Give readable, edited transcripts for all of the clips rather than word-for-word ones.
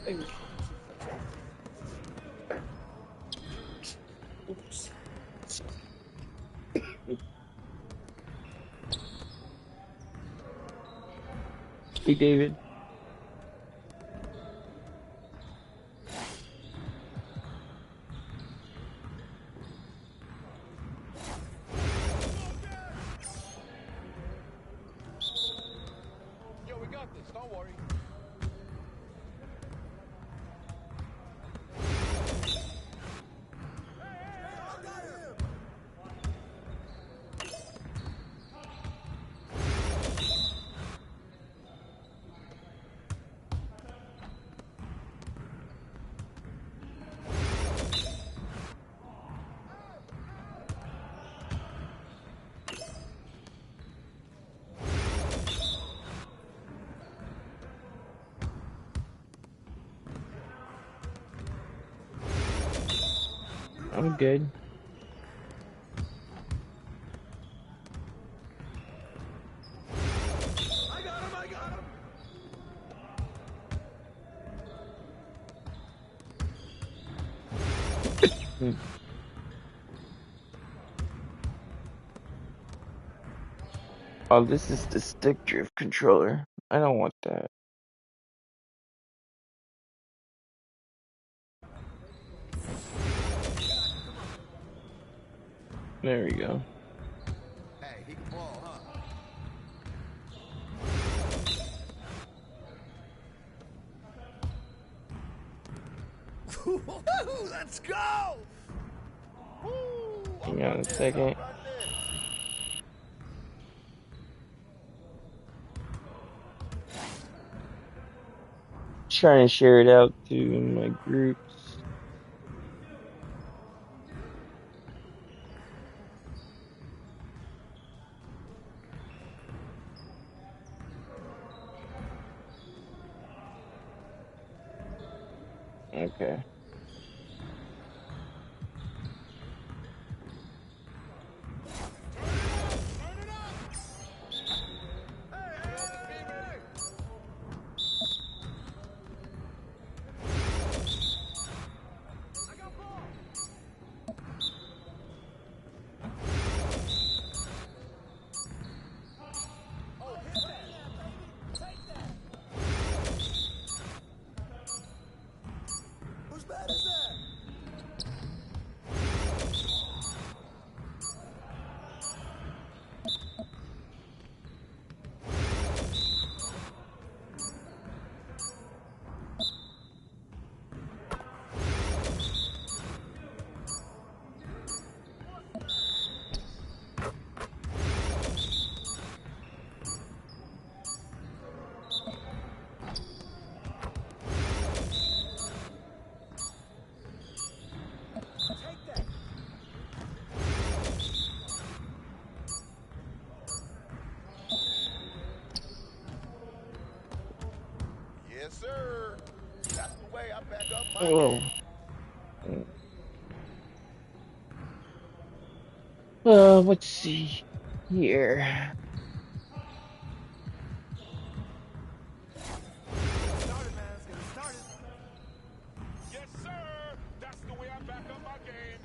Oops. Hey, David. Yo, we got this. Don't worry. I'm good. I got him. I got him. Oh, this is the stick drift controller. I don't want that. There we go. Hey, he can ball, huh? Let's go! Hang on a second. Trying to share it out to my groups. Okay. Whose bat is that? Yes, sir. That's the way I back up my Whoa. game. Let's see here. Started, man. Let's get it started. Yes, sir. That's the way I back up my game.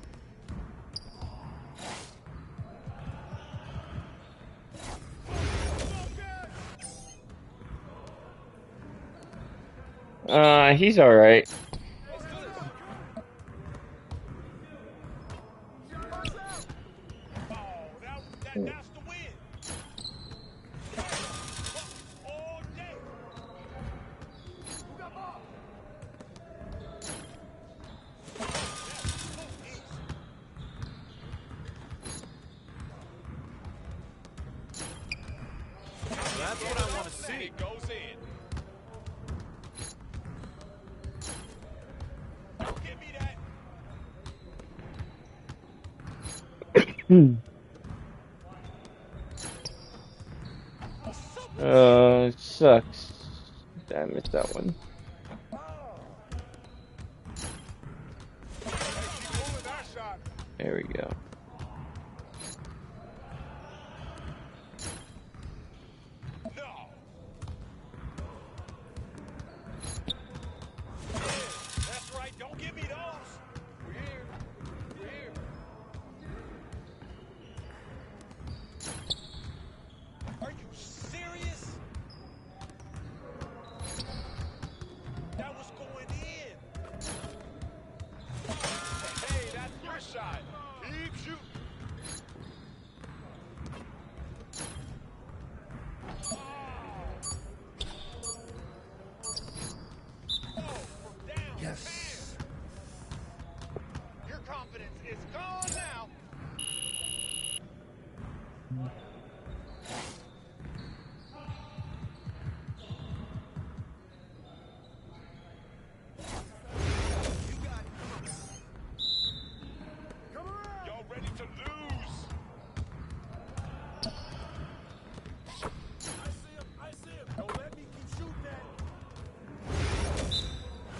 He's alright. That's the win. All day. Who got ball? That's what I want to see. It goes in. Give me that. Sucks. I missed that one. There we go.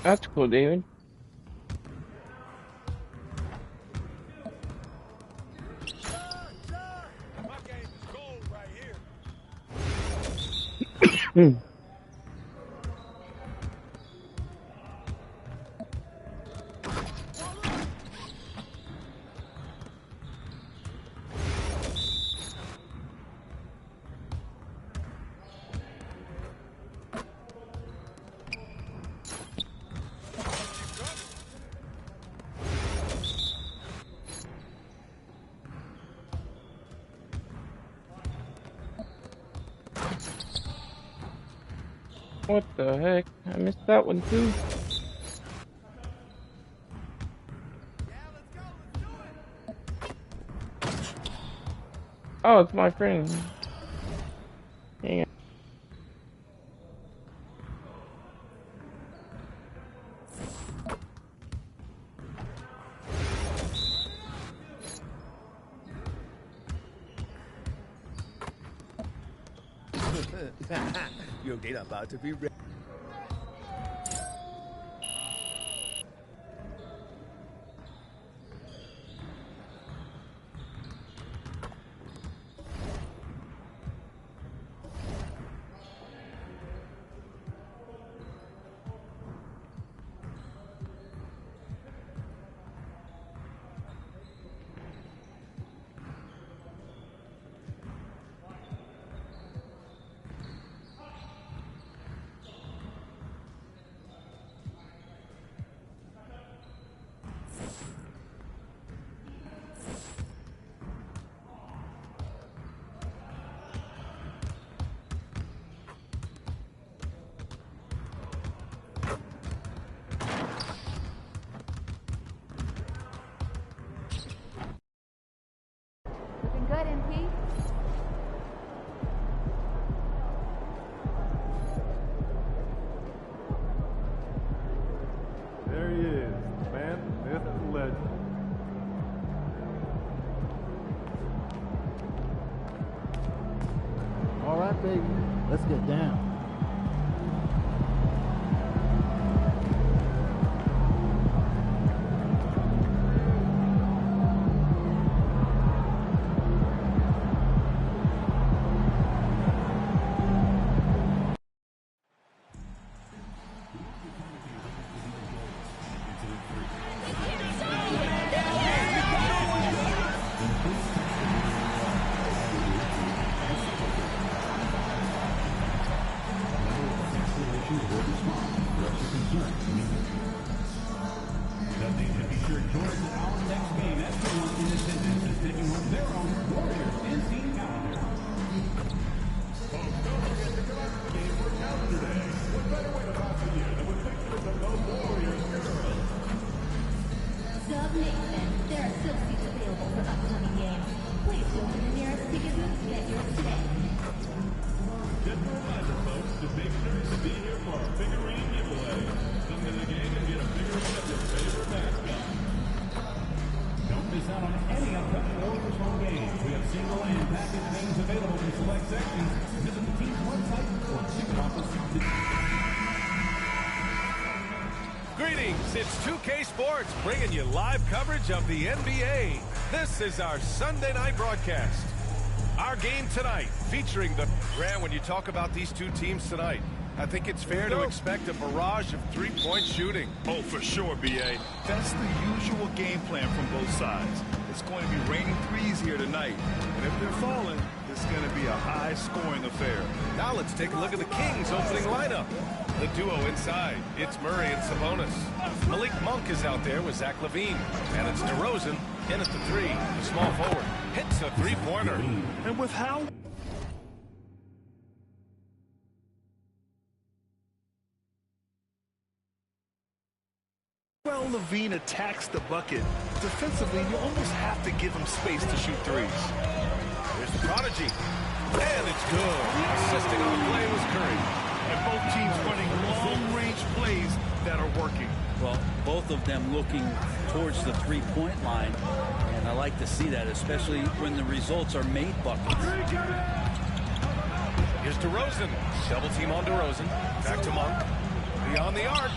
That's cool, David. My game is gold right here. What the heck? I missed that one too. Oh, it's my friend. Hang on. Your data about to be ready. Looking good, MP. There he is, man, myth, legend. All right, baby, let's get down. There are still seats available for upcoming games. Please go to the nearest ticket booth to get yours today. Just a reminder, folks, to make sure to be here for our figurine giveaway. Come to the game and get a figurine of your favorite mascot. Don't miss out on any upcoming Warriors home games. We have single and package games available in select sections. Visit the team's website or ticket office. Greetings, it's 2K Sports bringing you live coverage of the NBA. This is our Sunday night broadcast. Our game tonight featuring the... Grant, when you talk about these two teams tonight, I think it's fair to expect a barrage of three-point shooting. Oh, for sure, B.A. That's the usual game plan from both sides. It's going to be raining threes here tonight. And if they're falling, it's going to be a high-scoring affair. Now let's take a look at the Kings' opening lineup. The duo inside, it's Murray and Sabonis. Malik Monk is out there with Zach LaVine. And it's DeRozan in at the three. The small forward hits a three-pointer. And with how... well, LaVine attacks the bucket. Defensively, you almost have to give him space to shoot threes. There's the prodigy. And it's good. Assisting on the play was Curry. And both teams running long-range plays that are working. Well, both of them looking towards the three-point line, and I like to see that, especially when the results are made buckets. Here's DeRozan. Double team on DeRozan. Back to Monk. Beyond the arc.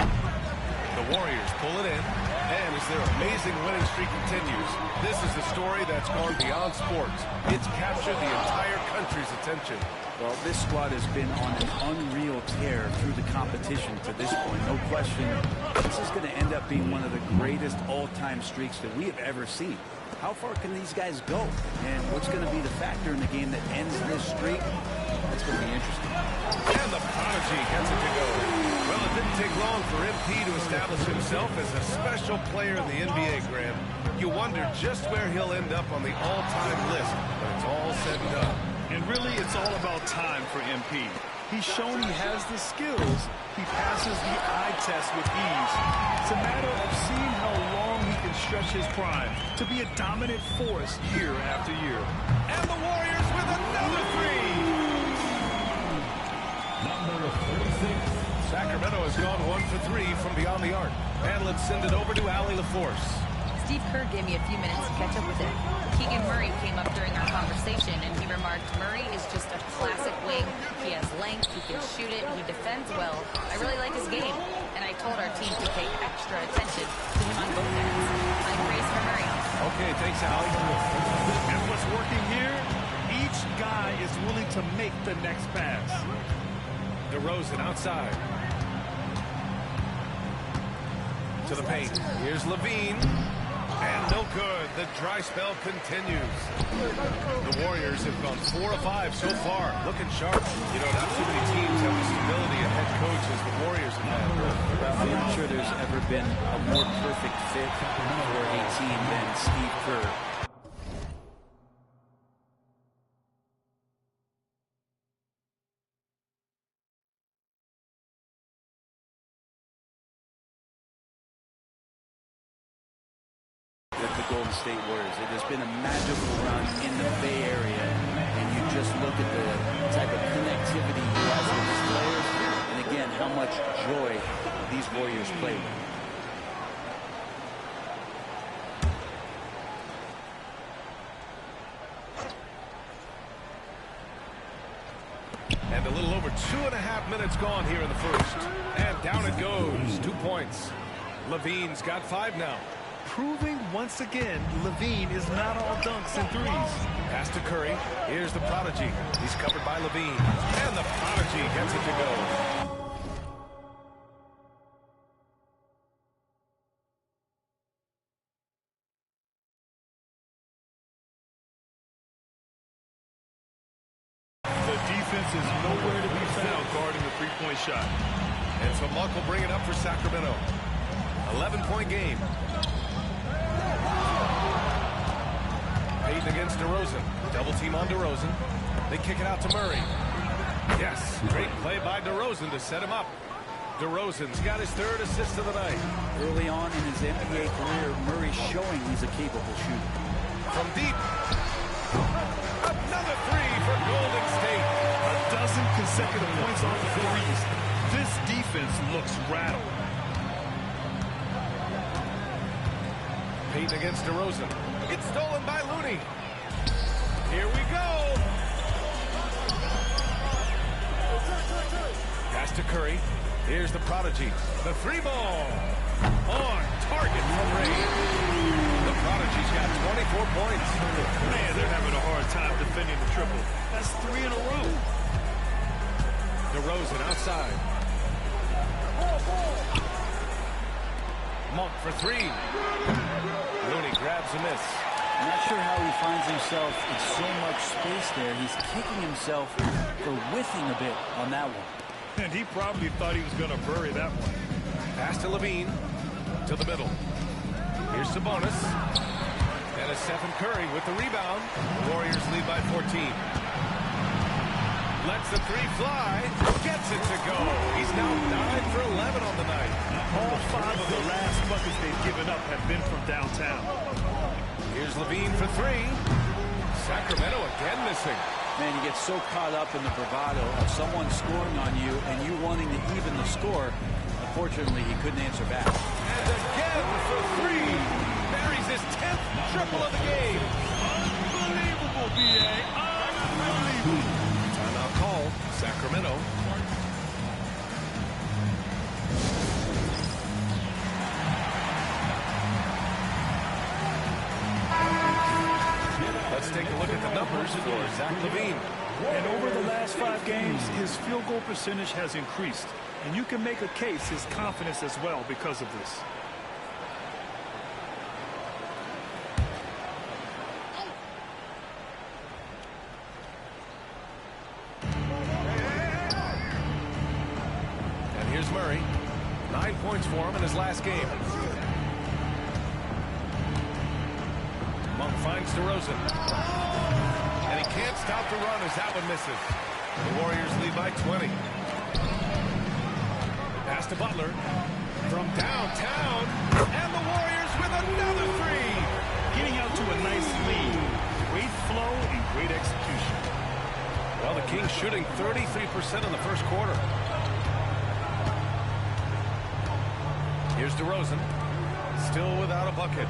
The Warriors pull it in, and as their amazing winning streak continues, this is the story that's gone beyond sports. It's captured the entire country's attention. Well, this squad has been on an unreal tear through the competition to this point. No question, this is going to end up being one of the greatest all-time streaks that we have ever seen. How far can these guys go? And what's going to be the factor in the game that ends this streak? That's going to be interesting. And the prodigy gets it to go. Well, it didn't take long for MP to establish himself as a special player in the NBA, Graham. You wonder just where he'll end up on the all-time list when it's all said and done. And really, it's all about time for MP. He's shown he has the skills. He passes the eye test with ease. It's a matter of seeing how long he can stretch his prime to be a dominant force year after year. And the Warriors with another three. Number 46. Sacramento has gone 1 for 3 from beyond the arc. And let's send it over to Allie LaForce. Steve Kerr gave me a few minutes to catch up with him. Keegan Murray came up during our conversation, and he remarked, Murray is just a classic wing. He has length, he can shoot it, he defends well. I really like his game, and I told our team to pay extra attention to him on both ends. I'm praised for Murray. Okay, thanks, Allie. And what's working here? Each guy is willing to make the next pass. DeRozan outside. To the paint. Here's Levine. And no good. The dry spell continues. The Warriors have gone 4 of 5 so far. Looking sharp. You know, not too many teams have the stability of head coach as the Warriors have had. Well, I'm not sure there's ever been a more perfect fit for a team than Steve Kerr. The Golden State Warriors. It has been a magical run in the Bay Area, and you just look at the type of connectivity he has with his players, and again, how much joy these Warriors play with. And a little over 2.5 minutes gone here in the first. And down it goes. 2 points. Levine's got 5 now. Proving once again, Levine is not all dunks and threes. Pass to Curry. Here's the prodigy. He's covered by Levine. And the prodigy gets it to go. The defense is nowhere to be found guarding the three-point shot. And so Luck will bring it up for Sacramento. 11-point game. Payton against DeRozan. Double team on DeRozan. They kick it out to Murray. Yes, great play by DeRozan to set him up. DeRozan's got his 3rd assist of the night. Early on in his NBA career, Murray's showing he's a capable shooter. From deep. Another 3 for Golden State. A dozen consecutive points on the threes. This defense looks rattled. Payton against DeRozan. It's stolen by Looney. Here we go. Pass to Curry. Here's the prodigy. The 3 ball. On target from Ray. The prodigy's got 24 points. Man, they're having a hard time defending the triple. That's 3 in a row. DeRozan outside. Monk for 3. Looney grabs a miss. I'm not sure how he finds himself in so much space there. He's kicking himself for whiffing a bit on that one. And he probably thought he was going to bury that one. Pass to Levine. To the middle. Here's Sabonis. And a Stephen Curry with the rebound. The Warriors lead by 14. Lets the 3 fly. Gets it to go. He's now 9 for 11 on the night. All 5 of the last buckets they've given up have been from downtown. Here's Levine for 3. Sacramento again missing. Man, you get so caught up in the bravado of someone scoring on you and you wanting to even the score. Unfortunately, he couldn't answer back. And again for 3. Buries his 10th triple of the game. Unbelievable, B.A. Unbelievable. Timeout call. Sacramento. comes for it. Zach LaVine. And over the last 5 games, his field goal percentage has increased. And you can make a case his confidence as well because of this. And here's Murray. 9 points for him in his last game. Monk finds DeRozan. And he can't stop the run as that one misses. The Warriors lead by 20. Pass to Butler. From downtown. And the Warriors with another three. Getting out to a nice lead. Great flow and great execution. Well, the Kings shooting 33% in the first quarter. Here's DeRozan. Still without a bucket.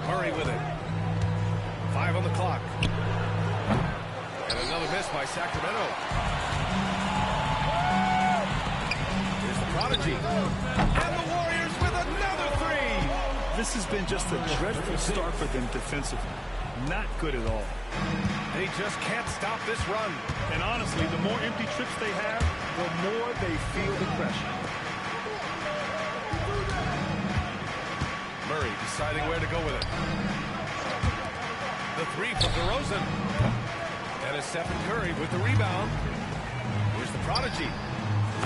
Murray with it. 5 on the clock. And another miss by Sacramento. Here's the Prodigy. And the Warriors with another three. This has been just a dreadful start for them defensively. Not good at all. They just can't stop this run. And honestly, the more empty trips they have, the more they feel the pressure. Murray deciding where to go with it. The three from DeRozan. And it's Stephen Curry with the rebound. Here's the Prodigy.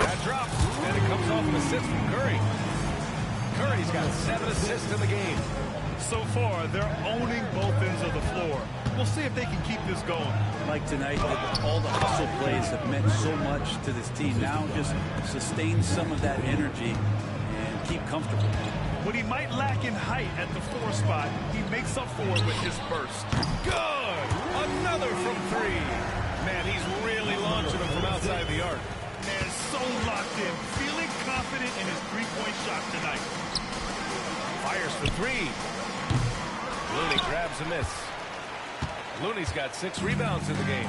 That drops, and it comes off an assist from Curry. Curry's got 7 assists in the game. So far, they're owning both ends of the floor. We'll see if they can keep this going. Like tonight, all the hustle plays have meant so much to this team. Now just sustain some of that energy and keep comfortable. What he might lack in height at the 4 spot, he makes up for it with his burst. Good! Another from 3. Man, he's really launching them from outside the arc. And so locked in, feeling confident in his 3-point shot tonight. Fires for 3. Looney grabs a miss. Looney's got 6 rebounds in the game.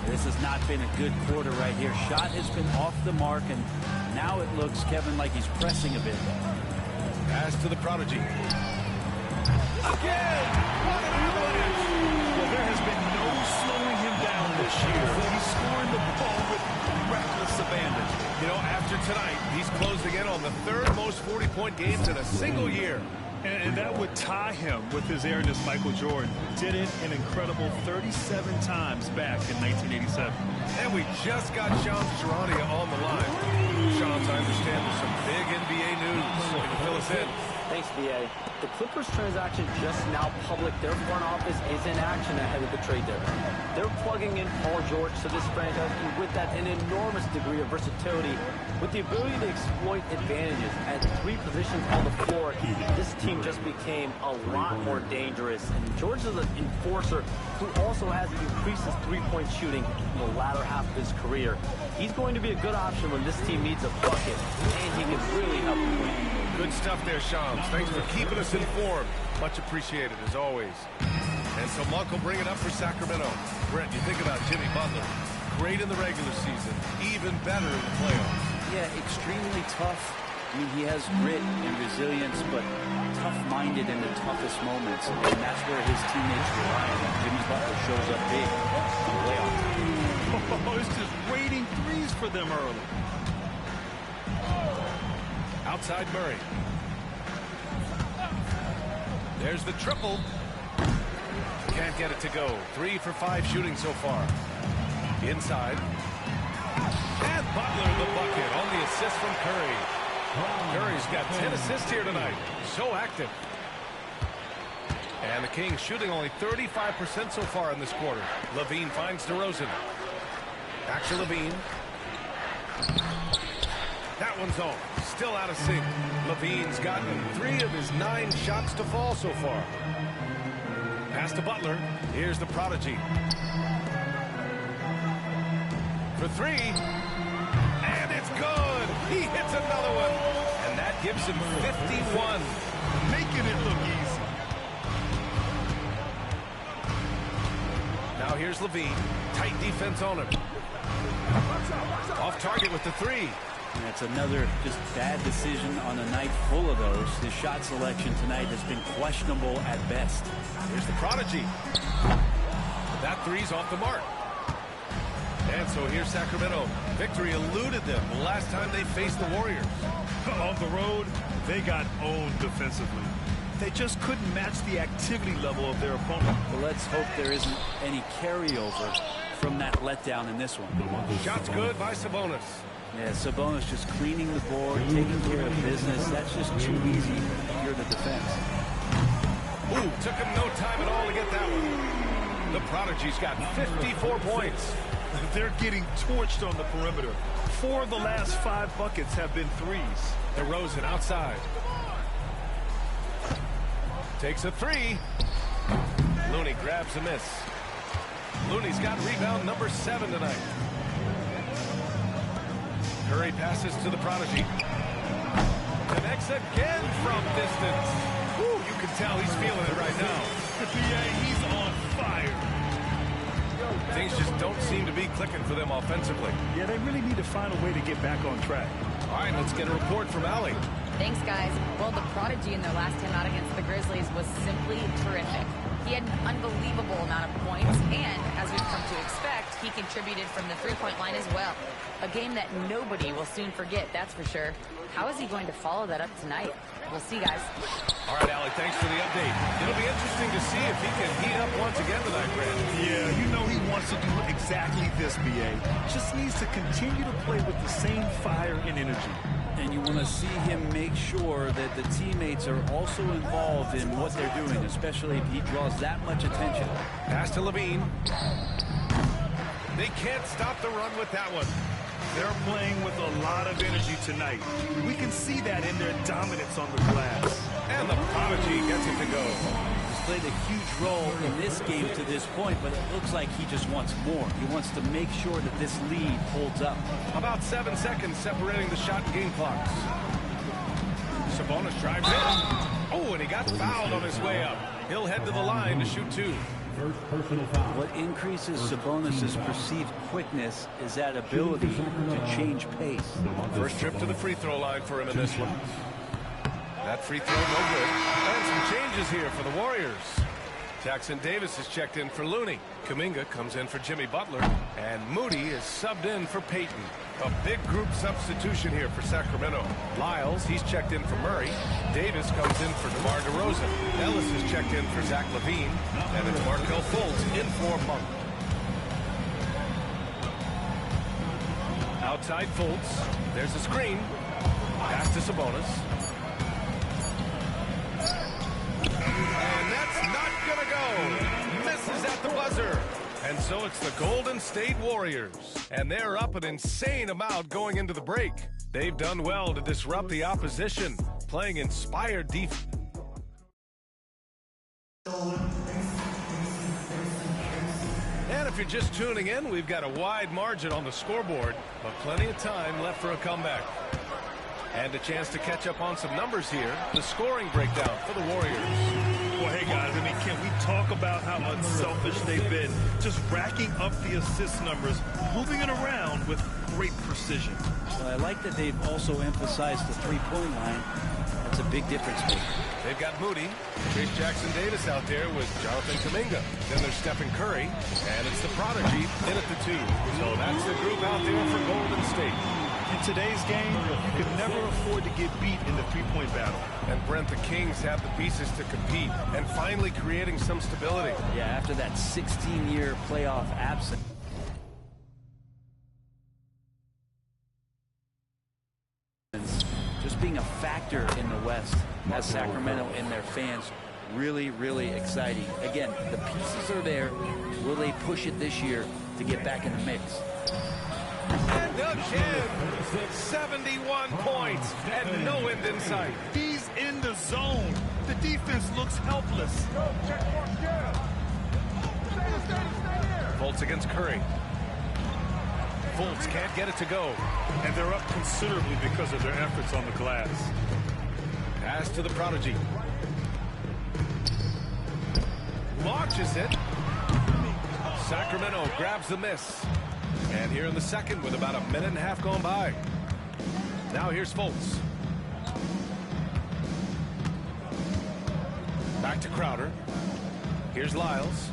This has not been a good quarter right here. Shot has been off the mark, and now it looks, Kevin, like he's pressing a bit. Pass to the Prodigy. Again! What an avalanche! Well, there has been no slowing him down this year. He's scoring the ball with reckless abandon. You know, after tonight, he's closing in on the 3rd most 40-point games in a single year. And that would tie him with his airness. Michael Jordan did it an incredible 37 times back in 1987. And we just got Shams Charania on the line. Shams, I understand there's some big NBA news. Can you fill us in? Thanks, BA. The Clippers transaction just now public. Their front office is in action ahead of the trade deadline. They're plugging in Paul George to this franchise, and with that, an enormous degree of versatility with the ability to exploit advantages at 3 positions on the floor. This team just became a lot more dangerous, and George is an enforcer who also has increased his 3-point shooting in the latter half of his career. He's going to be a good option when this team needs a bucket, and he can really help them win. Good stuff there, Shams. Thanks for keeping us informed. Much appreciated, as always. And so Monk will bring it up for Sacramento. Brett, you think about Jimmy Butler. Great in the regular season, even better in the playoffs. Yeah, extremely tough. I mean, he has grit and resilience, but tough-minded in the toughest moments. And that's where his teammates rely on. Jimmy Butler shows up big in playoffs. Oh, it's just raining threes for them early. Outside Murray. There's the triple. Can't get it to go. 3 for 5 shooting so far. Inside. And Butler the bucket on the assist from Curry. Curry's got 10 assists here tonight. So active. And the Kings shooting only 35% so far in this quarter. LaVine finds DeRozan. Back to LaVine. That one's off. Still out of sync. LaVine's gotten 3 of his 9 shots to fall so far. Pass to Butler. Here's the Prodigy. For 3. And it's good. He hits another one. And that gives him 51. Making it look easy. Now here's Levine. Tight defense on him. Off target with the three. And that's another just bad decision on a night full of those. His shot selection tonight has been questionable at best. Here's the prodigy. That three's off the mark. And so here's Sacramento. Victory eluded them the last time they faced the Warriors. On the road, they got owned defensively. They just couldn't match the activity level of their opponent. Well, let's hope there isn't any carryover from that letdown in this one. Shots good by Sabonis. Yeah, Sabonis just cleaning the board, taking care of business. That's just too easy if you're the defense. Ooh, took him no time at all to get that one. The Prodigy's got 54 points. They're getting torched on the perimeter. 4 of the last 5 buckets have been threes. DeRozan outside. Takes a three. Looney grabs a miss. Looney's got rebound number 7 tonight. Curry passes to the Prodigy. Connects again from distance. Woo, you can tell he's feeling it right now. The PA, he's on fire. Things just don't seem to be clicking for them offensively. Yeah, they really need to find a way to get back on track. All right, let's get a report from Allie. Thanks, guys. Well, the Prodigy in their last time out against the Grizzlies was simply terrific. He had an unbelievable amount of points, and as we've come to expect, he contributed from the three-point line as well. A game that nobody will soon forget, that's for sure. How is he going to follow that up tonight? We'll see, guys. All right, Allie, thanks for the update. It'll be interesting to see if he can heat up once again tonight, Brandon. Yeah, you know he wants to do exactly this, BA. Just needs to continue to play with the same fire and energy. And you want to see him make sure that the teammates are also involved in what they're doing, especially if he draws that much attention. Pass to Levine. They can't stop the run with that one. They're playing with a lot of energy tonight. We can see that in their dominance on the glass. And the Prodigy gets it to go. He's played a huge role in this game to this point, but it looks like he just wants more. He wants to make sure that this lead holds up. About 7 seconds separating the shot and game clocks. Sabonis drives in. Oh, and he got fouled on his way up. He'll head to the line to shoot 2. First personal foul. What increases Sabonis' perceived quickness is that ability to change pace. First trip to the free throw line for him in this one. That free throw no good. And some changes here for the Warriors. Jackson Davis is checked in for Looney. Kuminga comes in for Jimmy Butler. And Moody is subbed in for Payton. A big group substitution here for Sacramento. Lyles, he's checked in for Murray. Davis comes in for DeMar DeRozan. Ellis is checked in for Zach LaVine. And it's Markelle Fultz in for Monk. Outside Fultz. There's a screen. Pass to Sabonis. And that's not gonna go. Misses at the buzzer. And so it's the Golden State Warriors. And they're up an insane amount going into the break. They've done well to disrupt the opposition, playing inspired defense. And if you're just tuning in, we've got a wide margin on the scoreboard, but plenty of time left for a comeback. And a chance to catch up on some numbers here. The scoring breakdown for the Warriors. Well, hey, guys, I mean, can we talk about how unselfish they've been? Just racking up the assist numbers, moving it around with great precision. Well, I like that they've also emphasized the three-point line. That's a big difference maker. They've got Moody, Chase Jackson Davis out there with Jonathan Kuminga. Then there's Stephen Curry, and it's the Prodigy in at the 2. So that's the group out there for Golden State. In today's game, you can never afford to get beat in the three-point battle. And Brent, the Kings have the pieces to compete and finally creating some stability. Yeah, after that 16-year playoff absence. Just being a factor in the West has Sacramento and their fans really, really exciting. Again, the pieces are there. Will they push it this year to get back in the mix? And again, 71 points and no end in sight. He's in the zone. The defense looks helpless. Fultz against Curry. Fultz can't get it to go. And they're up considerably because of their efforts on the glass. Pass to the prodigy. Launches it. Sacramento grabs the miss. And here in the second with about a minute and a half gone by. Now here's Fultz. Back to Crowder. Here's Lyles.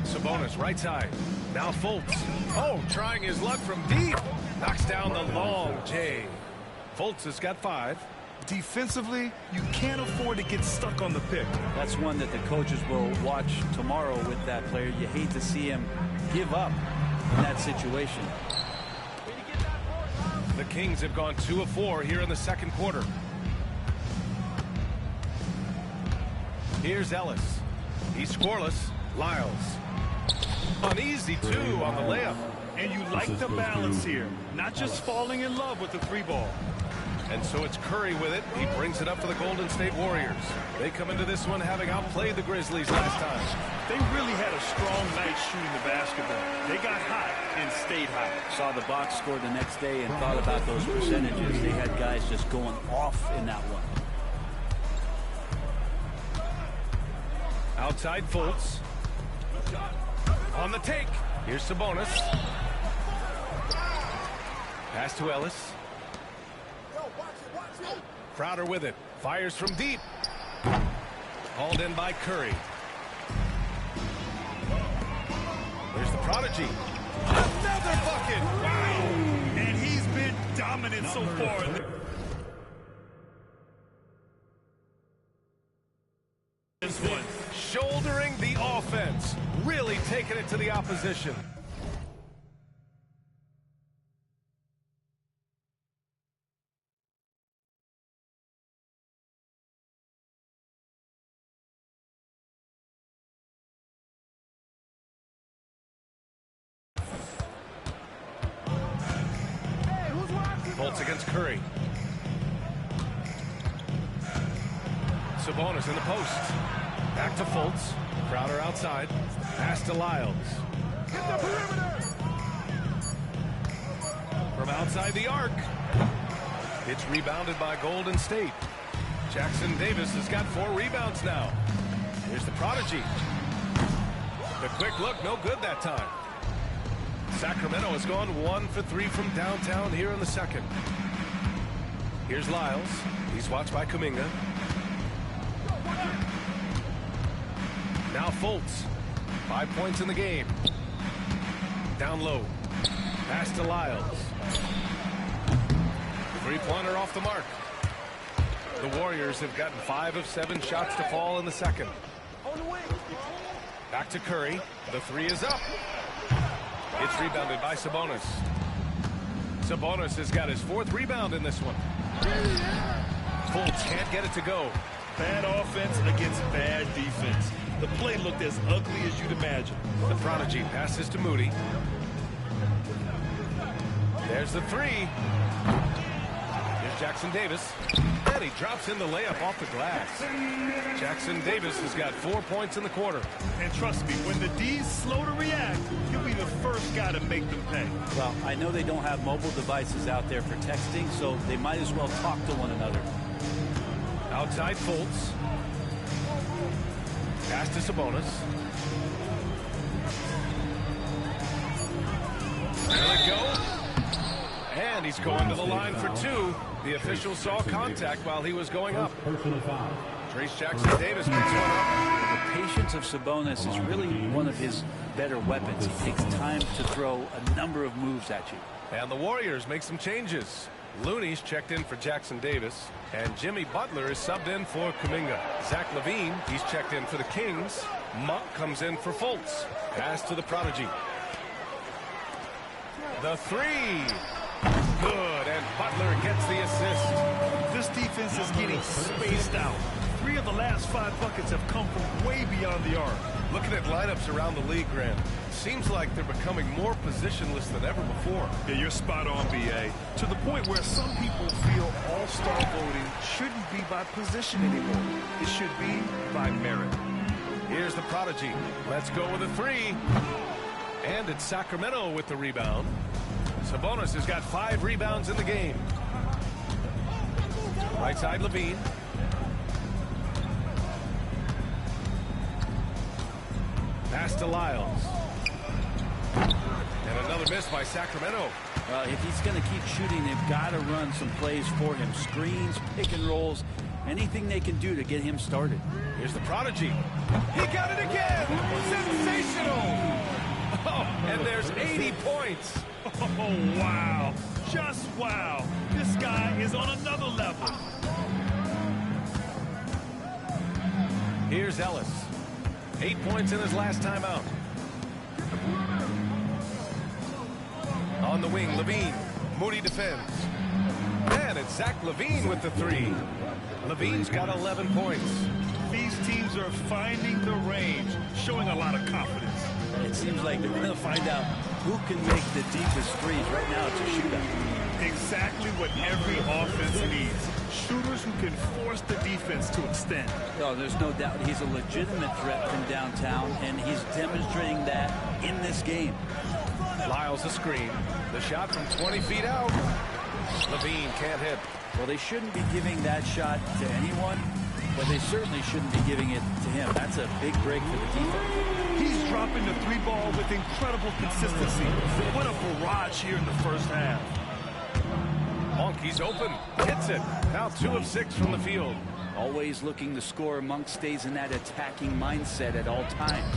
Sabonis right side. Now Fultz. Oh, trying his luck from deep. Knocks down the long J. Fultz has got 5. Defensively, you can't afford to get stuck on the pick. That's one that the coaches will watch tomorrow with that player. You hate to see him give up in that situation. The Kings have gone 2 of 4 here in the second quarter. Here's Ellis. He's scoreless. Lyles. An easy 2 on the layup. And you like the balance here. Not just falling in love with the 3-ball. And so it's Curry with it. He brings it up for the Golden State Warriors. They come into this one having outplayed the Grizzlies last time. They really had a strong night shooting the basketball. They got hot and stayed hot. Saw the box score the next day and thought about those percentages. They had guys just going off in that one. Outside Fultz. On the take. Here's Sabonis. Pass to Ellis. Crowder with it. Fires from deep. Hauled in by Curry. There's the prodigy. Another bucket. Wow. And he's been dominant so far. This one. Shouldering the offense. Really taking it to the opposition. Fultz against Curry. Sabonis in the post. Back to Fultz. Crowder outside. Pass to Lyles. From outside the arc. It's rebounded by Golden State. Jackson Davis has got 4 rebounds now. Here's the prodigy. The quick look, no good that time. Sacramento has gone 1 for 3 from downtown here in the second. Here's Lyles. He's watched by Kuminga. Now Fultz. 5 points in the game. Down low. Pass to Lyles. 3-pointer off the mark. The Warriors have gotten 5 of 7 shots to fall in the second. Back to Curry. The 3 is up. It's rebounded by Sabonis. Sabonis has got his 4th rebound in this one. Fultz can't get it to go. Bad offense against bad defense. The play looked as ugly as you'd imagine. The prodigy passes to Moody. There's the 3. Here's Jackson Davis. And he drops in the layup off the glass. Jackson Davis has got 4 points in the quarter. And trust me, when the D's slow to react, he'll be the first guy to make them pay. Well, I know they don't have mobile devices out there for texting, so they might as well talk to one another. Outside Fultz. Pass to Sabonis. There they go. And he's going to the line for 2. The official saw contact while he was going up. Trace Jackson Davis picks one up. The patience of Sabonis is really one of his better weapons. He takes time to throw a number of moves at you. And the Warriors make some changes. Looney's checked in for Jackson Davis. And Jimmy Butler is subbed in for Kuminga. Zach LaVine, he's checked in for the Kings. Monk comes in for Fultz. Pass to the prodigy. The 3. Good, and Butler gets the assist. This defense is getting spaced out. 3 of the last 5 buckets have come from way beyond the arc. Looking at lineups around the league, Grant, seems like they're becoming more positionless than ever before. Yeah, you're spot on, B.A. To the point where some people feel all-star voting shouldn't be by position anymore. It should be by merit. Here's the prodigy. Let's go with a 3. And it's Sacramento with the rebound. Sabonis has got 5 rebounds in the game. Right side, Levine. Pass to Lyles. And another miss by Sacramento. Well, if he's going to keep shooting, they've got to run some plays for him. Screens, pick and rolls, anything they can do to get him started. Here's the prodigy. He got it again. Sensational. Oh, and there's 80 points. Oh, wow. Just wow. This guy is on another level. Here's Ellis. 8 points in his last time out. On the wing, Levine. Moody defends. And it's Zach Levine with the three. Levine's got 11 points. These teams are finding the range, showing a lot of confidence. It seems like they're going to find out who can make the deepest threes. Right now, it's a shootout. Exactly what every offense needs. Shooters who can force the defense to extend. Oh, there's no doubt he's a legitimate threat from downtown, and he's demonstrating that in this game. Lyles a screen. The shot from 20 feet out. Levine can't hit. Well, they shouldn't be giving that shot to anyone, but they certainly shouldn't be giving it to him. That's a big break for the defense. He's dropping the three ball with incredible consistency. What a barrage here in the first half. Monk, he's open. Hits it. Now 2 of 6 from the field. Always looking to score. Monk stays in that attacking mindset at all times.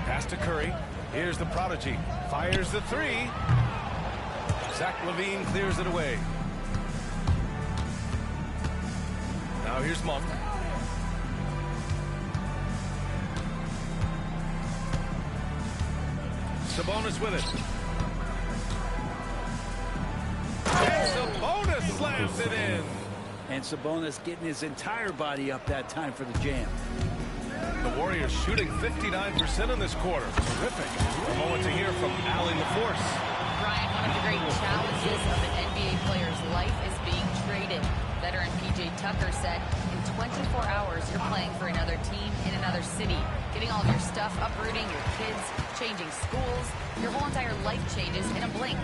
Pass to Curry. Here's the prodigy. Fires the three. Zach Levine clears it away. Now here's Monk. Sabonis with it. And Sabonis slams it in. And Sabonis getting his entire body up that time for the jam. The Warriors shooting 59% in this quarter. Terrific. A moment to hear from Allie LaForce. Brian, one of the great challenges of an NBA player's life is being traded. Veteran P.J. Tucker said, in 24 hours, you're playing for another team in another city. Getting all of your stuff, uprooting your kids, changing schools. Your whole entire life changes in a blink.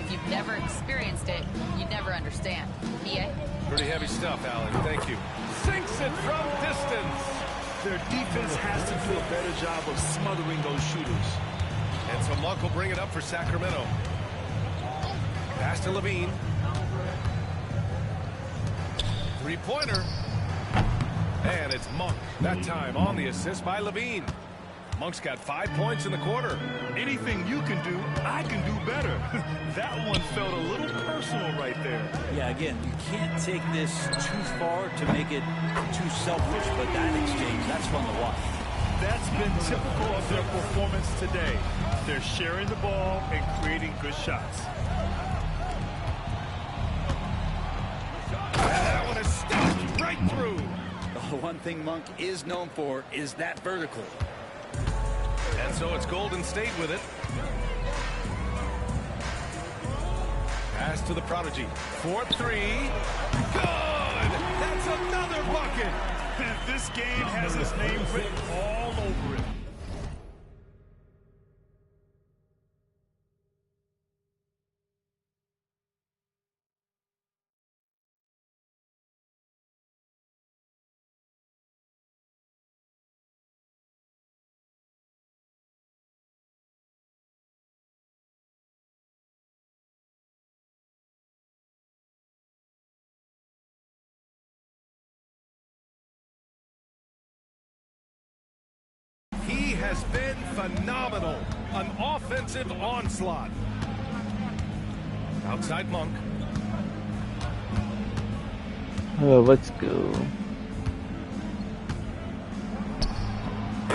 If you've never experienced it, you'd never understand. P.A.? Pretty heavy stuff, Allen. Thank you. Sinks it from distance. Their defense has to do a better job of smothering those shooters. And so Monk will bring it up for Sacramento. Pass to Levine. Three-pointer. And it's Monk. That time on the assist by Levine. Monk's got 5 points in the quarter. Anything you can do, I can do better. That one felt a little personal right there. Yeah, again, you can't take this too far to make it too selfish, but that exchange, that's fun to watch. That's been typical of their performance today. They're sharing the ball and creating good shots. And that one is stopped right through. The one thing Monk is known for is that vertical. And so it's Golden State with it. Pass to the prodigy. 4-3. Good! That's another bucket! This game has his name written all over it. He has been phenomenal. An offensive onslaught. Outside Monk. Oh, let's go.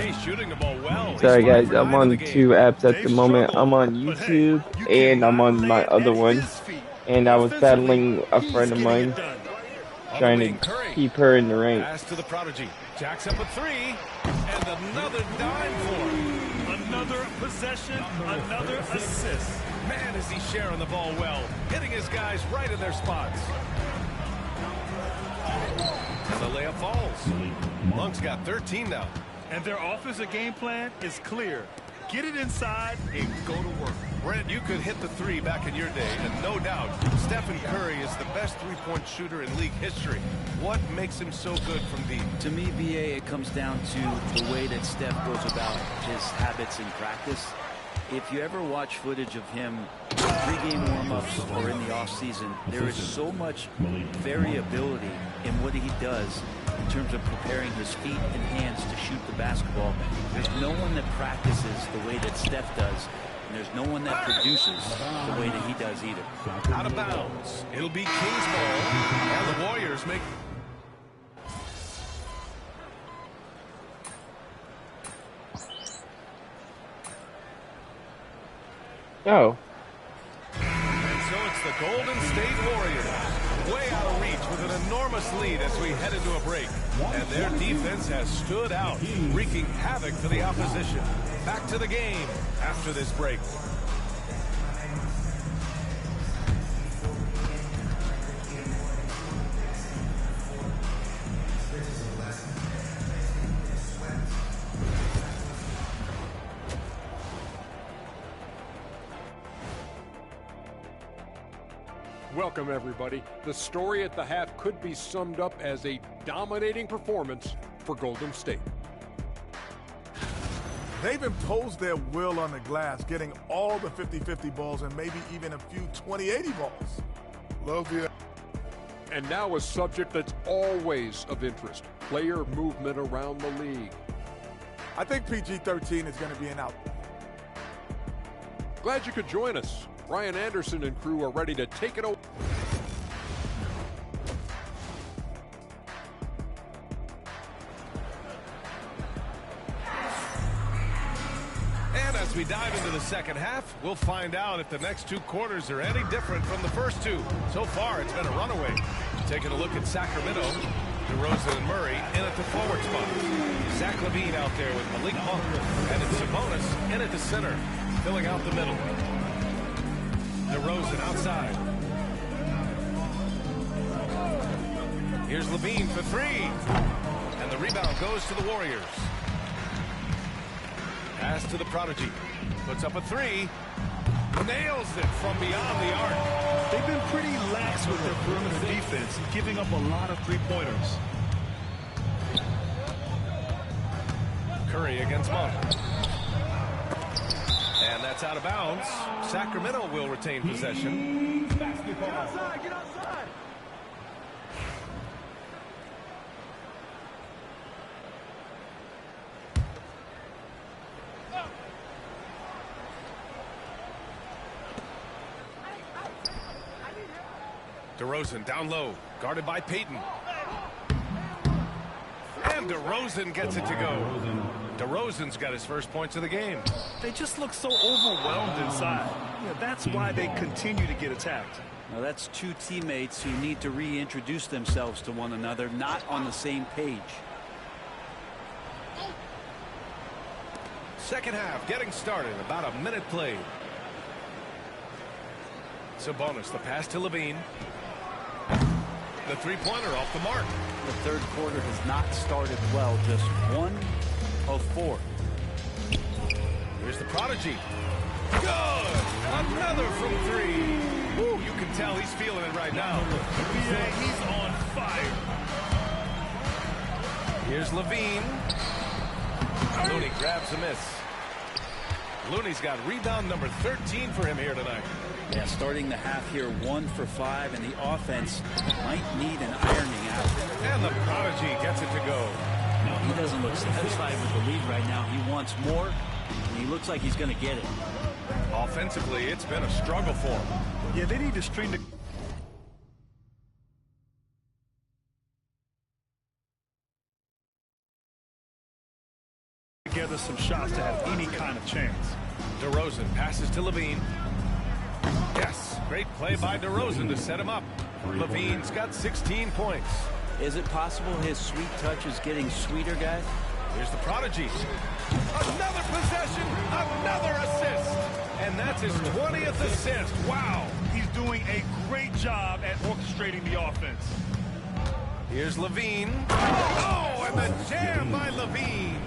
He's shooting the ball well. Sorry guys, I'm on 2 apps at the moment. I'm on YouTube and I'm on my other one. And I was battling a friend of mine, trying to keep her in the rank. Pass to the prodigy. Jacks up a three. And another dime for him. Another possession, another assist. Man, is he sharing the ball well. Hitting his guys right in their spots. And the layup falls. Monk's got 13 now. And their offensive game plan is clear. get it inside and go to work. Brent, you could hit the three back in your day, and no doubt, Stephen Curry is the best three-point shooter in league history. What makes him so good from deep? To me, VA, it comes down to the way that Steph goes about his habits in practice. If you ever watch footage of him pre-game warm-ups or in the off-season, there is so much variability in what he does in terms of preparing his feet and hands to shoot the basketball. There's no one that practices the way that Steph does, and there's no one that produces the way that he does either. Out of bounds. It'll be King's ball, and the Warriors make... Oh. And so it's the Golden State Warriors, way out of reach with an enormous lead as we head into a break. And their defense has stood out, wreaking havoc for the opposition. Back to the game after this break. Welcome, everybody. The story at the half could be summed up as a dominating performance for Golden State. They've imposed their will on the glass, getting all the 50-50 balls and maybe even a few 20-80 balls. Love the... And now a subject that's always of interest, player movement around the league. I think PG-13 is going to be an out. Glad you could join us. Ryan Anderson and crew are ready to take it over. And as we dive into the second half, we'll find out if the next two quarters are any different from the first two. So far, it's been a runaway. Taking a look at Sacramento, DeRozan and Murray in at the forward spot. Zach LaVine out there with Malik Monk, and it's Sabonis in at the center, filling out the middle. DeRozan outside. Here's LaVine for three. And the rebound goes to the Warriors. Pass to the prodigy. Puts up a three. Nails it from beyond the arc. They've been pretty lax with their perimeter defense, giving up a lot of three-pointers. Curry against Monk. And that's out of bounds. Sacramento will retain possession. Get outside, get outside. DeRozan down low, guarded by Payton. And DeRozan gets it to go. DeRozan's got his first points of the game. They just look so overwhelmed inside. Yeah, that's why they continue to get attacked. Now that's two teammates who need to reintroduce themselves to one another, not on the same page. Second half getting started, about a minute played. Sabonis, the pass to LaVine. The three-pointer off the mark. The third quarter has not started well, just 1 of 4. Here's the prodigy. Good! Another from three. Woo, you can tell he's feeling it right now. Yeah, he's on fire. Here's LaVine. Looney grabs a miss. Looney's got rebound number 13 for him here tonight. Yeah, starting the half here 1 for 5, and the offense might need an ironing out. And the prodigy gets it to go. No, he doesn't look satisfied with the lead right now. He wants more, and he looks like he's going to get it. Offensively, it's been a struggle for him. Yeah, they need to string together some shots to have any kind of chance. DeRozan passes to LaVine. Yes, great play by DeRozan to set him up. LaVine's got 16 points. Is it possible his sweet touch is getting sweeter, guys? Here's the prodigy. Another possession, another assist. And that's his 20th assist. Wow. He's doing a great job at orchestrating the offense. Here's LaVine. Oh, and the jam by LaVine.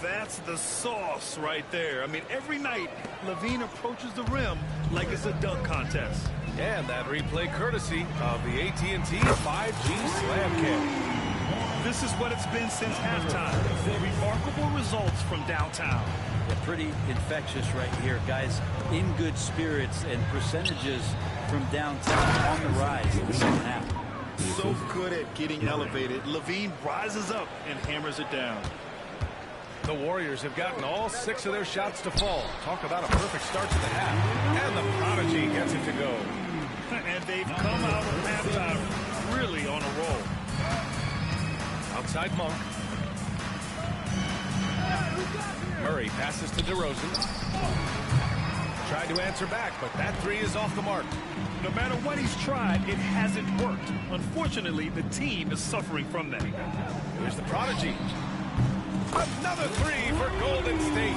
That's That's the sauce right there. I mean, every night, LaVine approaches the rim like it's a dunk contest. And that replay courtesy of the AT&T 5G Slam Cam. This is what it's been since halftime. Remarkable results from downtown. Yeah, pretty infectious right here, guys. In good spirits and percentages from downtown on the rise in the second half. So good at getting elevated. LaVine rises up and hammers it down. The Warriors have gotten all 6 of their shots to fall. Talk about a perfect start to the half. And the Prodigy gets it to go. And they've come out of halftime really on a roll. Outside Monk. Murray passes to DeRozan. Tried to answer back, but that 3 is off the mark. No matter what he's tried, it hasn't worked. Unfortunately, the team is suffering from that. Here's the Prodigy. Another 3 for Golden State.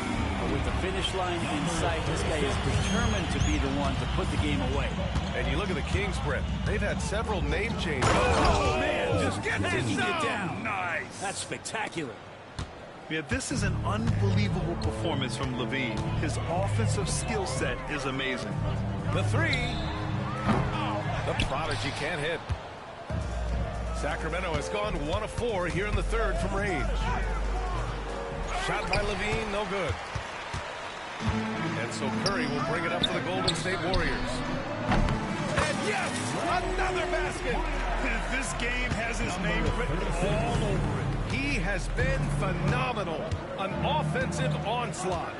With the finish line in sight, this guy is determined to be the one to put the game away. And you look at the Kings, Brett. They've had several name changes. Oh, man, just get taking it down. Nice. That's spectacular. Yeah, this is an unbelievable performance from LaVine. His offensive skill set is amazing. The 3. The Prodigy can't hit. Sacramento has gone 1 of 4 here in the third from range. Shot by LaVine, no good. And so Curry will bring it up for the Golden State Warriors. And yes, another basket. This game has his name written all over it. He has been phenomenal. An offensive onslaught.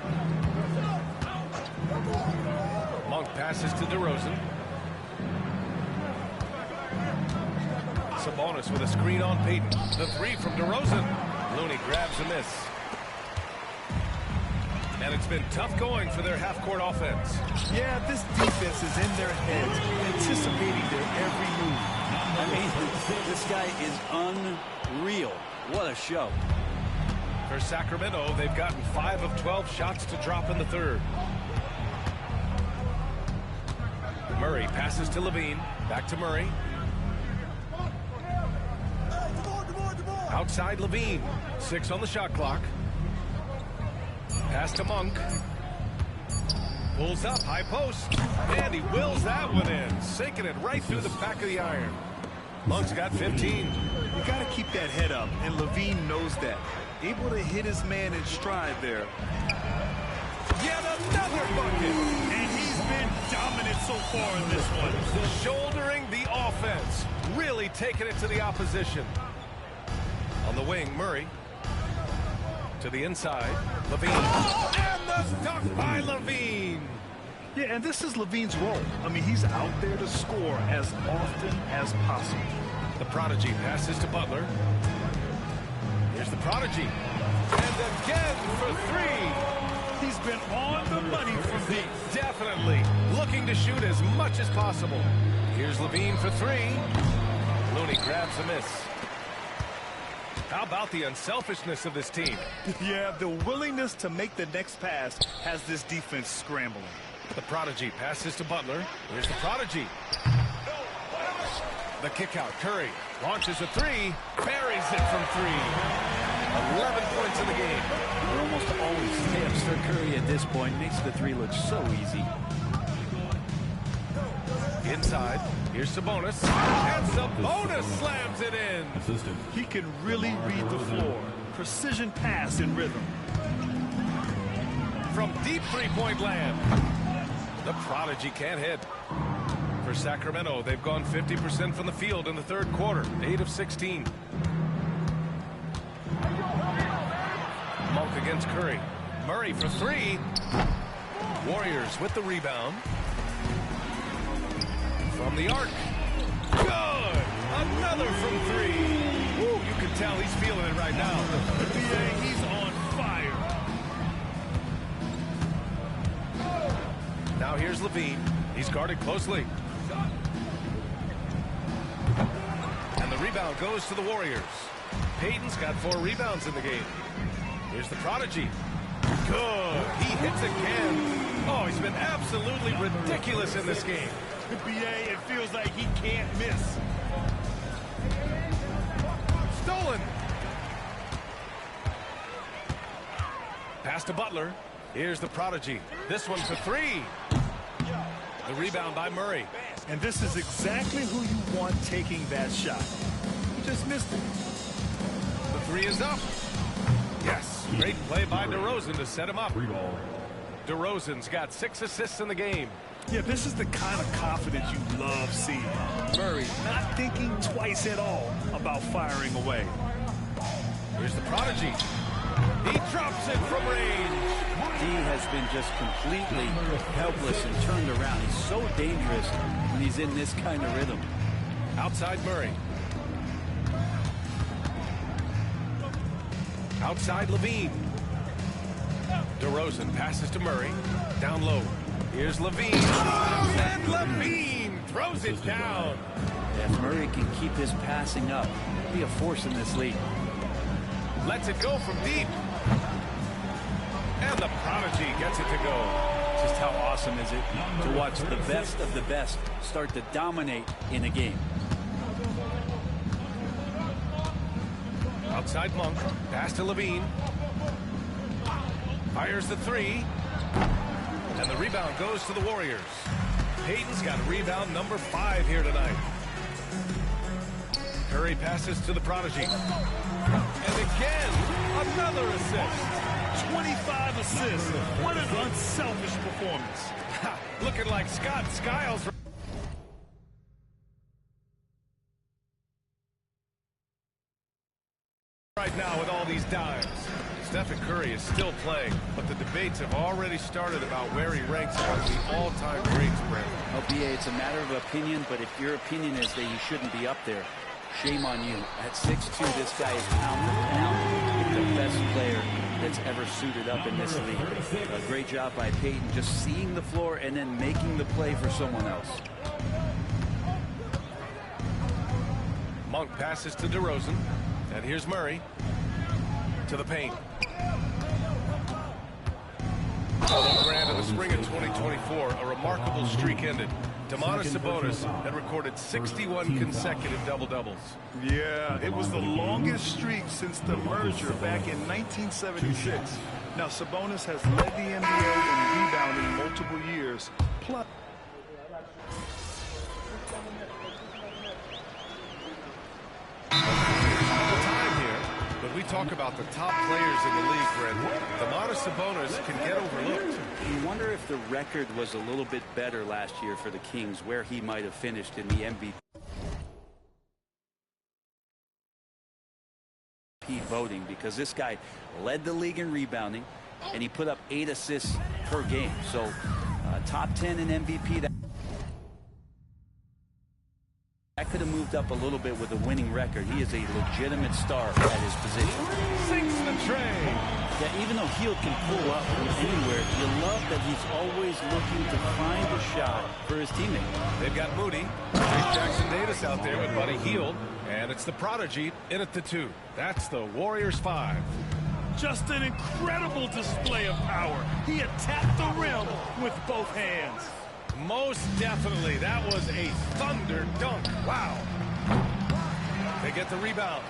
Monk passes to DeRozan. Sabonis with a screen on Payton. The 3 from DeRozan. Looney grabs a miss. And it's been tough going for their half-court offense. Yeah, this defense is in their heads, anticipating their every move. I mean, this guy is unreal. What a show. For Sacramento, they've gotten 5 of 12 shots to drop in the third. Murray passes to LaVine. Back to Murray. Outside LaVine. 6 on the shot clock. Pass to Monk. Pulls up, high post. And he wills that one in. Sinking it right through the back of the iron. Monk's got 15. You got to keep that head up, and LaVine knows that. Able to hit his man in stride there. Yet another bucket. And he's been dominant so far in this one. Shouldering the offense. Really taking it to the opposition. On the wing, Murray. To the inside, LaVine. And the dunk by LaVine. Yeah, and this is LaVine's role. I mean, he's out there to score as often as possible. The Prodigy passes to Butler. Here's the Prodigy. And again for 3. He's been on the money from deep. Definitely looking to shoot as much as possible. Here's LaVine for 3. Looney grabs a miss. How about the unselfishness of this team? Yeah, the willingness to make the next pass has this defense scrambling. The Prodigy passes to Butler. Here's the Prodigy. The kick out. Curry launches a 3. Buries it from 3. 11 points in the game. It almost always tips for Curry at this point. Makes the 3 look so easy. Inside. Here's Sabonis. And Sabonis slams it in. He can really read the floor. Precision pass in rhythm. From deep three-point land. The Prodigy can't hit. For Sacramento, they've gone 50% from the field in the third quarter. 8 of 16. Monk against Curry. Murray for 3. Warriors with the rebound. From the arc. Good! Another from 3. Woo, you can tell he's feeling it right now. Yeah, he's on fire. Now here's LaVine. He's guarded closely. And the rebound goes to the Warriors. Payton's got 4 rebounds in the game. Here's the Prodigy. Good. He hits again. Oh, he's been absolutely ridiculous in this game. BA, it feels like he can't miss. Stolen. Pass to Butler. Here's the prodigy. This one for three. The rebound by Murray. And this is exactly who you want taking that shot. He just missed it. The three is up. Yes, great play by DeRozan to set him up. DeRozan's got 6 assists in the game. Yeah, this is the kind of confidence you love seeing. Murray not thinking twice at all about firing away. Here's the prodigy. He drops it from range. He has been just completely helpless and turned around. He's so dangerous when he's in this kind of rhythm. Outside Murray. Outside Levine. DeRozan passes to Murray. Down low. Here's Levine. And Levine throws it down. If Murray can keep his passing up, he'll be a force in this league. Lets it go from deep. And the prodigy gets it to go. Just how awesome is it to watch the best of the best start to dominate in a game. Outside Monk. Pass to Levine. Fires the three. And the rebound goes to the Warriors. Payton's got rebound number 5 here tonight. Curry passes to the prodigy. And again, another assist. 25 assists. What an unselfish performance. Looking like Scott Skiles right now with all these dimes. Stephen Curry is still playing, but the debates have already started about where he ranks among the all-time greats, Brent. Well, BA, it's a matter of opinion, but if your opinion is that you shouldn't be up there, shame on you. At 6'2", this guy is pound for pound the best player that's ever suited up in this league. A great job by Payton, just seeing the floor and then making the play for someone else. Monk passes to DeRozan, and here's Murray to the paint. The grand of the spring of 2024, a remarkable streak ended. Domantas Sabonis had recorded 61 consecutive double-doubles. Yeah, it was the longest streak since the merger back in 1976. Now, Sabonis has led the NBA in rebounding multiple years. Plus, when we talk about the top players in the league, Brent, Domantas Sabonis can get overlooked. You wonder if the record was a little bit better last year for the Kings, where he might have finished in the MVP voting, because this guy led the league in rebounding, and he put up 8 assists per game. So top 10 in MVP. That could have moved up a little bit with a winning record. He is a legitimate star at his position. Sinks the tray. Yeah, even though Hield can pull up from anywhere, you love that he's always looking to find a shot for his teammate. They've got Moody, Jackson Davis out there with Buddy Hield, and it's the prodigy in at the 2. That's the Warriors 5. just an incredible display of power. He attacked the rim with both hands. Most definitely. That was a thunder dunk. Wow. They get the rebound.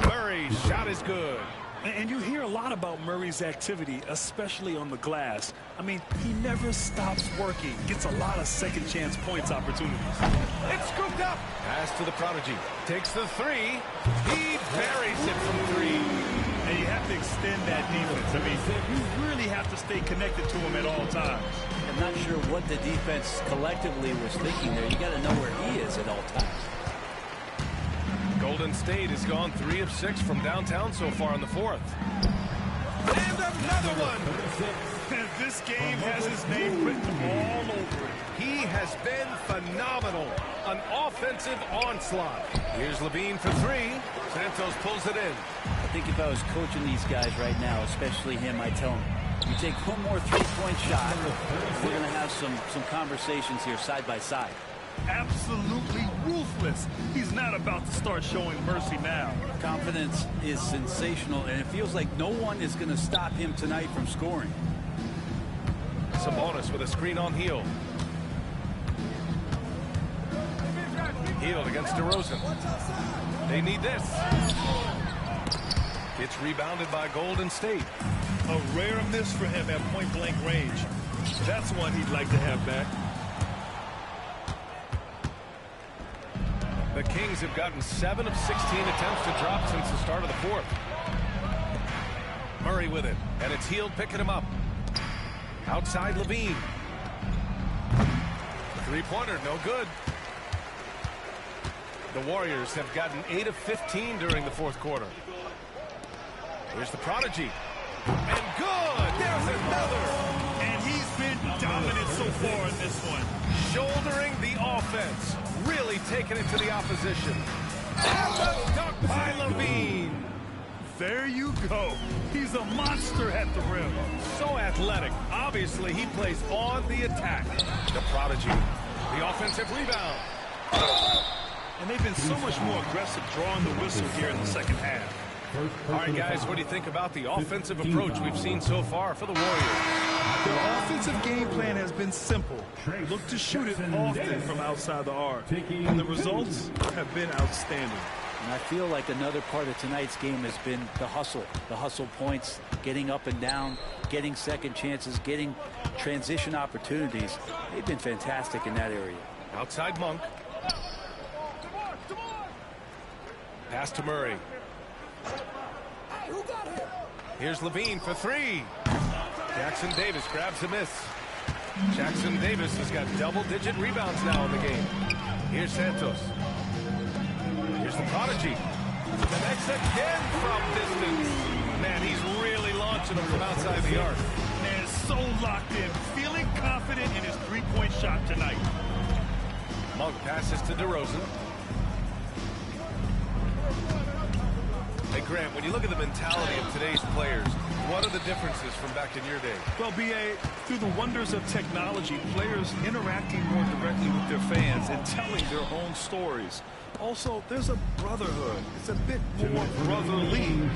Murray's shot is good. And you hear a lot about Murray's activity, especially on the glass. I mean, he never stops working. Gets a lot of second chance points opportunities. It's scooped up. Pass to the prodigy. Takes the three. He buries it from three. And you have to extend that defense. I mean, you really have to stay connected to him at all times. I'm not sure what the defense collectively was thinking there. You got to know where he is at all times. Golden State has gone 3 of 6 from downtown so far in the fourth. And another one. This game has his name written all over it. He has been phenomenal. An offensive onslaught. Here's Levine for three. Santos pulls it in. I think if I was coaching these guys right now, especially him, I'd tell him, you take one more three-point shot, we're going to have some conversations here side by side. Absolutely ruthless. He's not about to start showing mercy now. Confidence is sensational, and it feels like no one is going to stop him tonight from scoring. Sabonis with a screen on Hield. Hield against DeRozan. They need this. It's rebounded by Golden State. A rare miss for him at point-blank range. That's one he'd like to have back. The Kings have gotten 7 of 16 attempts to drop since the start of the fourth. Murray with it, and it's Hield picking him up. Outside Levine. Three-pointer, no good. The Warriors have gotten 8 of 15 during the fourth quarter. Here's the Prodigy. And good! There's another! And he's been dominant so far in this one. Shouldering the offense. Really taking it to the opposition. And the dunk by Levine. There you go. He's a monster at the rim. So athletic. Obviously, he plays on the attack. The Prodigy. The offensive rebound. And they've been so much more aggressive drawing the whistle here in the second half. All right, guys, what do you think about the offensive approach we've seen so far for the Warriors? Their offensive game plan has been simple. Look to shoot it often from outside the arc. And the results have been outstanding. And I feel like another part of tonight's game has been the hustle points, getting up and down, getting second chances, getting transition opportunities. They've been fantastic in that area. Outside Monk. Pass to Murray. Here's Levine for three. Jackson Davis grabs a miss. Jackson Davis has got double-digit rebounds now in the game. Here's Santos. Here's the Prodigy. Connects again from distance. Man, he's really launching them from outside the arc. And so locked in, feeling confident in his three-point shot tonight. Monk passes to DeRozan. Hey, Grant, when you look at the mentality of today's players, what are the differences from back in your day? Well, B.A., through the wonders of technology, players interacting more directly with their fans and telling their own stories. Also, there's a brotherhood. It's a bit more brotherly.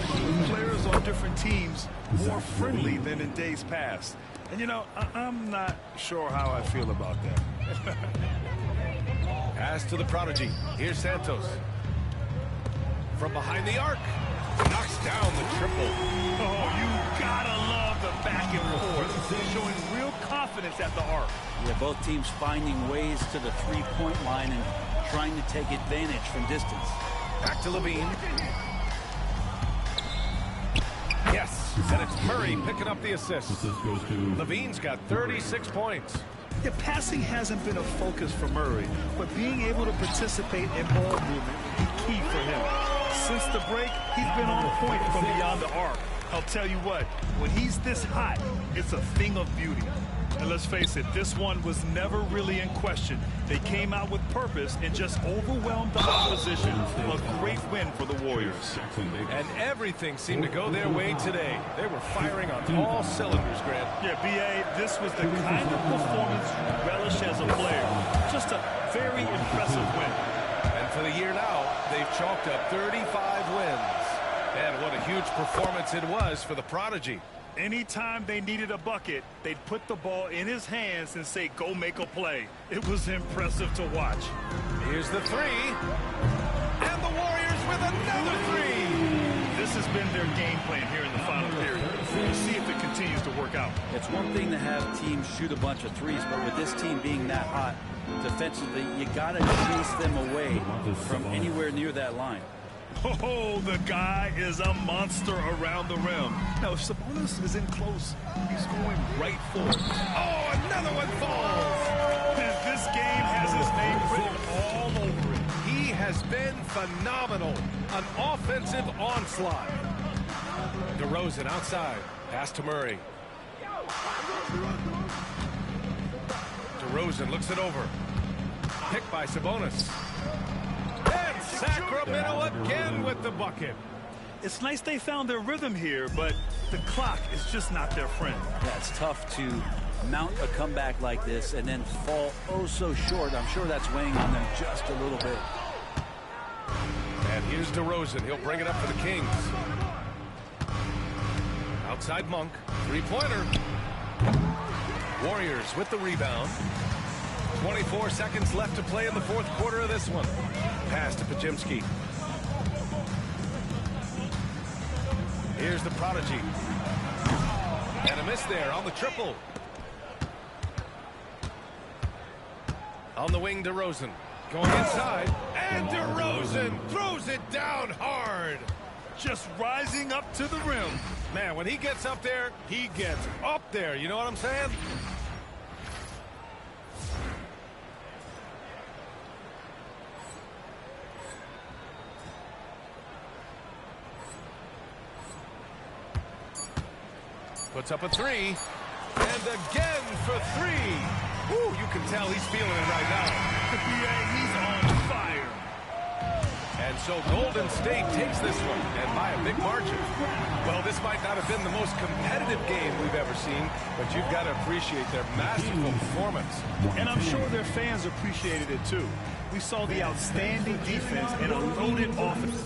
Players on different teams more friendly than in days past. And, you know, I'm not sure how I feel about that. Pass to the Prodigy. Here's Santos. From behind the arc. Knocks down the triple. Oh, you gotta love the back and forth. Showing real confidence at the arc. Yeah, both teams finding ways to the three-point line and trying to take advantage from distance. Back to Levine. Yes, and it's Murray picking up the assist. Levine's got 36 points. Yeah, passing hasn't been a focus for Murray, but being able to participate in ball movement will be key for him. Since the break, he's been on point from beyond the arc. I'll tell you what, when he's this hot, it's a thing of beauty. And let's face it, this one was never really in question. They came out with purpose and just overwhelmed the opposition. A great win for the Warriors. And everything seemed to go their way today. They were firing on all cylinders, Grant. Yeah, B.A., this was the kind of performance you relish as a player. Just a very impressive win. And for the year now, they've chalked up 35 wins. And what a huge performance it was for the Prodigy. Anytime they needed a bucket, they'd put the ball in his hands and say, go make a play. It was impressive to watch. Here's the three. And the Warriors with another three. This has been their game plan here in the final period. We'll see if it continues to work out. It's one thing to have teams shoot a bunch of threes, but with this team being that hot defensively, you got to chase them away from anywhere near that line. Oh, the guy is a monster around the rim. Now, if Sabonis is in close, he's going right for it. Oh, another one falls. And this game has his name written all over it. He has been phenomenal. An offensive onslaught. DeRozan outside. Pass to Murray. DeRozan looks it over. Picked by Sabonis. And Sacramento again with the bucket. It's nice they found their rhythm here, but the clock is just not their friend. Yeah, it's tough to mount a comeback like this and then fall oh so short. I'm sure that's weighing on them just a little bit. And here's DeRozan. He'll bring it up for the Kings. Outside Monk. Three-pointer. Warriors with the rebound. 24 seconds left to play in the fourth quarter of this one. Pass to Pajimski. Here's the Prodigy. And a miss there on the triple. On the wing, DeRozan. Going inside. And DeRozan throws it down hard. Just rising up to the rim. Man, when he gets up there, he gets up there. You know what I'm saying? Puts up a three. And again for three. Woo, you can tell he's feeling it right now. Yeah, he's on fire. And so Golden State takes this one, and by a big margin. Well, this might not have been the most competitive game we've ever seen, but you've got to appreciate their masterful performance. And I'm sure their fans appreciated it too. We saw the outstanding defense and a loaded offense.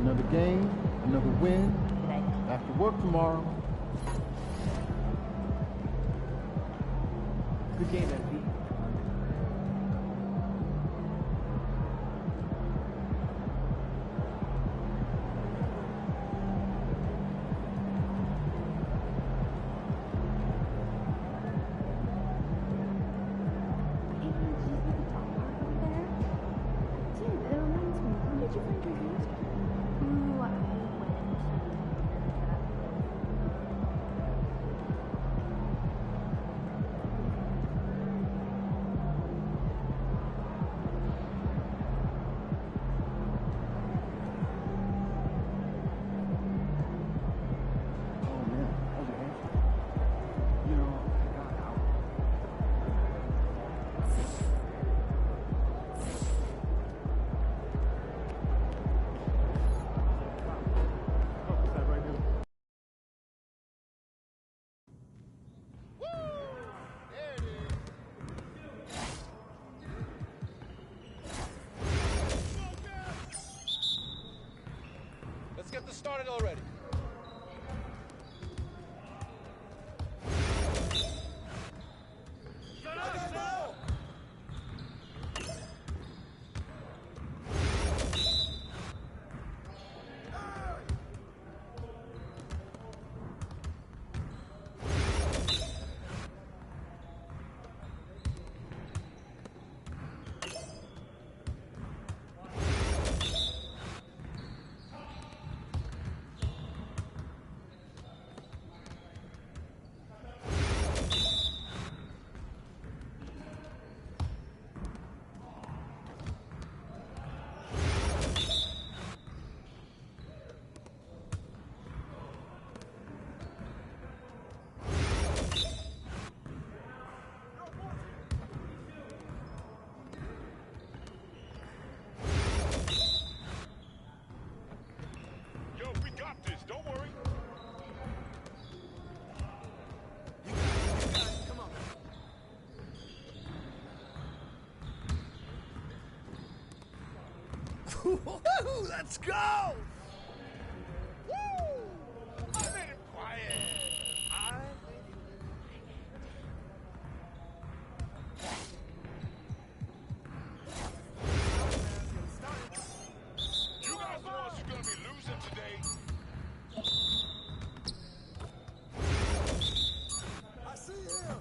Another game, another win. Back to work tomorrow. Good game, MP. Let's get this started already. Let's go! Woo! I made him quiet. You guys the ones who are going to be losing today. I see him.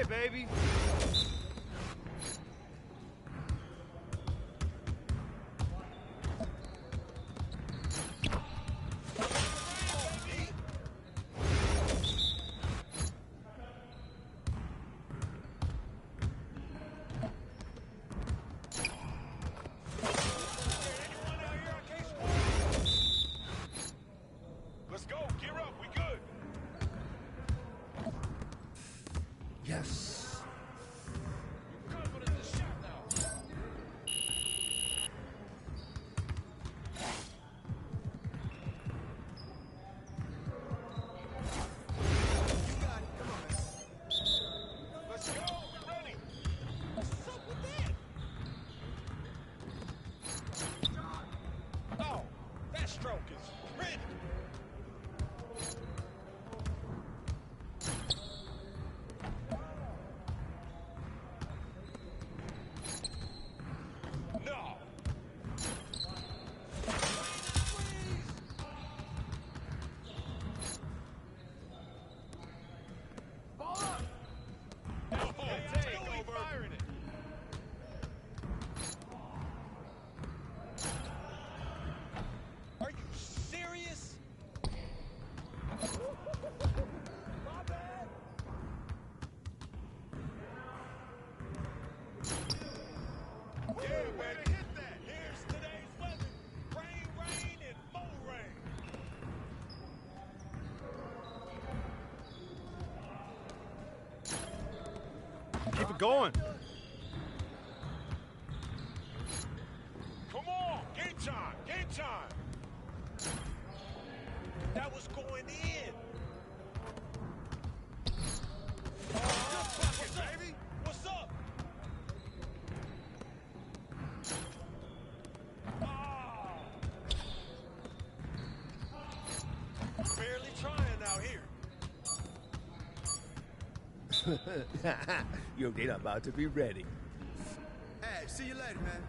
baby. Let's go. Gear up. We good. Yes. Confident in the shot now. Let's go. We're ready. What's up with that? Oh, that stroke is ready. No. Firing it. Are you serious? My bad. Yeah, baby, hit that. Here's today's weather. Rain, rain, and more rain. Keep it going. Come on, game time, game time. That was going in. Good bucket, baby. What's up? Ah. Barely trying out here. Yo, they about to be ready. Hey, see you later, man.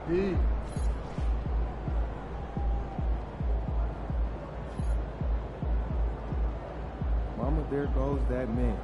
MP. Mama, there goes that man.